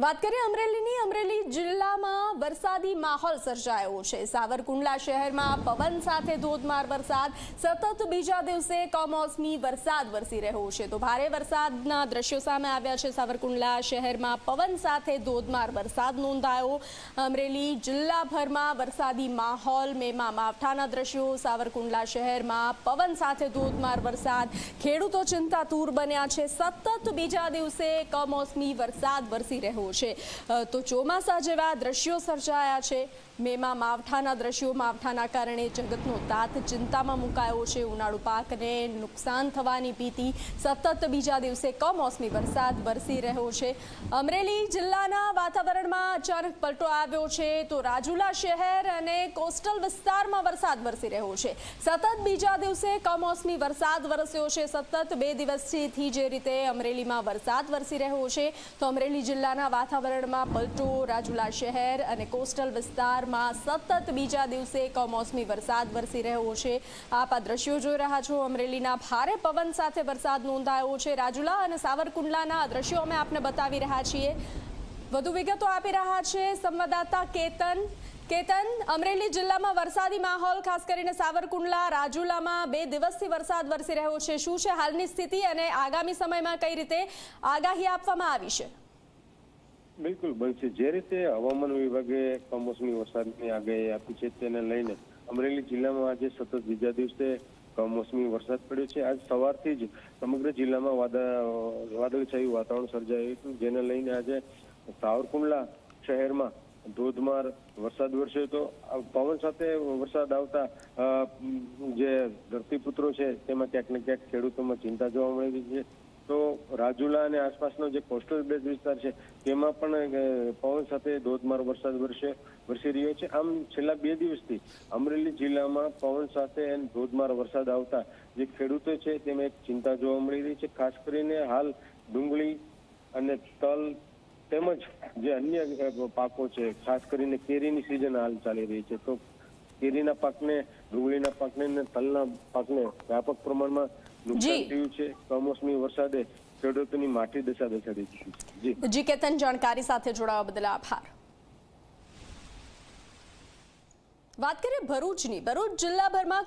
વાત કરીએ અમરેલીની। અમરેલી જિલ્લામાં વરસાદી માહોલ સર્જાયો છે। સાવરકુંડલા શહેરમાં પવન સાથે ધોધમાર વરસાદ, સતત બીજા દિવસે કમોસમી વરસાદ વરસી રહ્યો છે। તો ભારે વરસાદના દ્રશ્યો સામે આવ્યા છે। સાવરકુંડલા શહેરમાં પવન સાથે ધોધમાર વરસાદ નોંધાયો। અમરેલી જિલ્લાભરમાં વરસાદી માહોલ, મેમાં માવઠાના દ્રશ્યો। સાવરકુંડલા શહેરમાં પવન સાથે ધોધમાર વરસાદ, ખેડૂતો ચિંતાતુર બન્યા છે। સતત બીજા દિવસે કમોસમી વરસાદ વરસી રહ્યો तो ચોમાસા જેવા દ્રશ્યો સર્જાયા છે। મેમાં માવઠાના દ્રશ્યો, માવઠાના કારણે જગતનો તાત ચિંતામાં મુકાયો છે। ઉનાળુ પાકને નુકસાન થવાની ભીતિ, સતત બીજા દિવસે કમોસમી વરસાદ વરસી રહ્યો છે। અમરેલી જિલ્લાના વાતાવરણમાં અચાનક પલટો આવ્યો છે। તો રાજુલા શહેર અને કોસ્ટલ વિસ્તારમાં વરસાદ વરસી રહ્યો છે। સતત બીજા દિવસે કમોસમી વરસાદ વરસ્યો છે। સતત 2 દિવસથી જે રીતે અમરેલીમાં વરસાદ વરસી રહ્યો છે, તો અમરેલી જિલ્લાના વાતાવરણમાં પલટો। રાજુલા શહેર અને કોસ્ટલ વિસ્તારમાં સતત બીજા દિવસે કમોસમી વરસાદ વરસી રહ્યો છે। આપ આ દ્રશ્યો જોઈ રહ્યા છો। અમરેલીના ભારે પવન સાથે વરસાદ નોંધાયો છે। રાજુલા અને સાવરકુંડલાના દ્રશ્યો અમે આપને બતાવી રહ્યા છીએ। વધુ વિગતો આપી રહ્યા છે સંવાદદાતા કેતન। અમરેલી જિલ્લામાં વરસાદી માહોલ, ખાસ કરીને સાવરકુંડલા, રાજુલામાં 2 દિવસથી વરસાદ વરસી રહ્યો છે। શું છે હાલની સ્થિતિ અને આગામી સમયમાં કઈ રીતે આગાહી આપવામાં આવી છે? બિલકુલ બનશે। જે રીતે હવામાન વિભાગે કમોસમી વરસાદની આગાહી આપી છે, તેને લઈને અમરેલી જિલ્લામાં આજે સતત બીજા દિવસે કમોસમી વરસાદ પડ્યો છે। આજ સવારથી જ સમગ્ર જિલ્લામાં વાદળછાયું વાતાવરણ સર્જાયું હતું, જેને લઈને આજે સાવરકુંડલા શહેરમાં ધોધમાર વરસાદ વરસ્યો હતો। પવન સાથે વરસાદ આવતા જે ધરતીપુત્રો છે તેમાં ક્યાંક ને ક્યાંક ખેડૂતોમાં ચિંતા જોવા મળી રહી છે। તો રાજુલા અને આસપાસનો જે કોસ્ટલ બેલ્ટ વિસ્તાર છે તેમાં પણ પવન સાથે ધોધમાર વરસાદ વરસી રહ્યો છે। આમ છેલ્લા 2 દિવસથી અમરેલી જિલ્લામાં પવન સાથે ધોધમાર વરસાદ આવતા જે ખેડૂતો છે તેમાં એક ચિંતા જોવા મળી રહી છે। ખાસ કરીને હાલ ડુંગળી અને તલ તેમજ જે અન્ય પાકો છે, ખાસ કરીને કેરીની સિઝન હાલ ચાલી રહી છે, તો કેરીના પાકને, ડુંગળીના પાકને અને તલના પાકને વ્યાપક પ્રમાણમાં નુકસાન થયું છે। કમોસમી વરસાદે ખેડૂતોની માઠી દશા દર્શાવી છે। જી કેતન, જાણકારી સાથે જોડાવા બદલ આભાર। વાત કરીએ ભરૂચની। ભરૂચ જિલ્લાભરમાં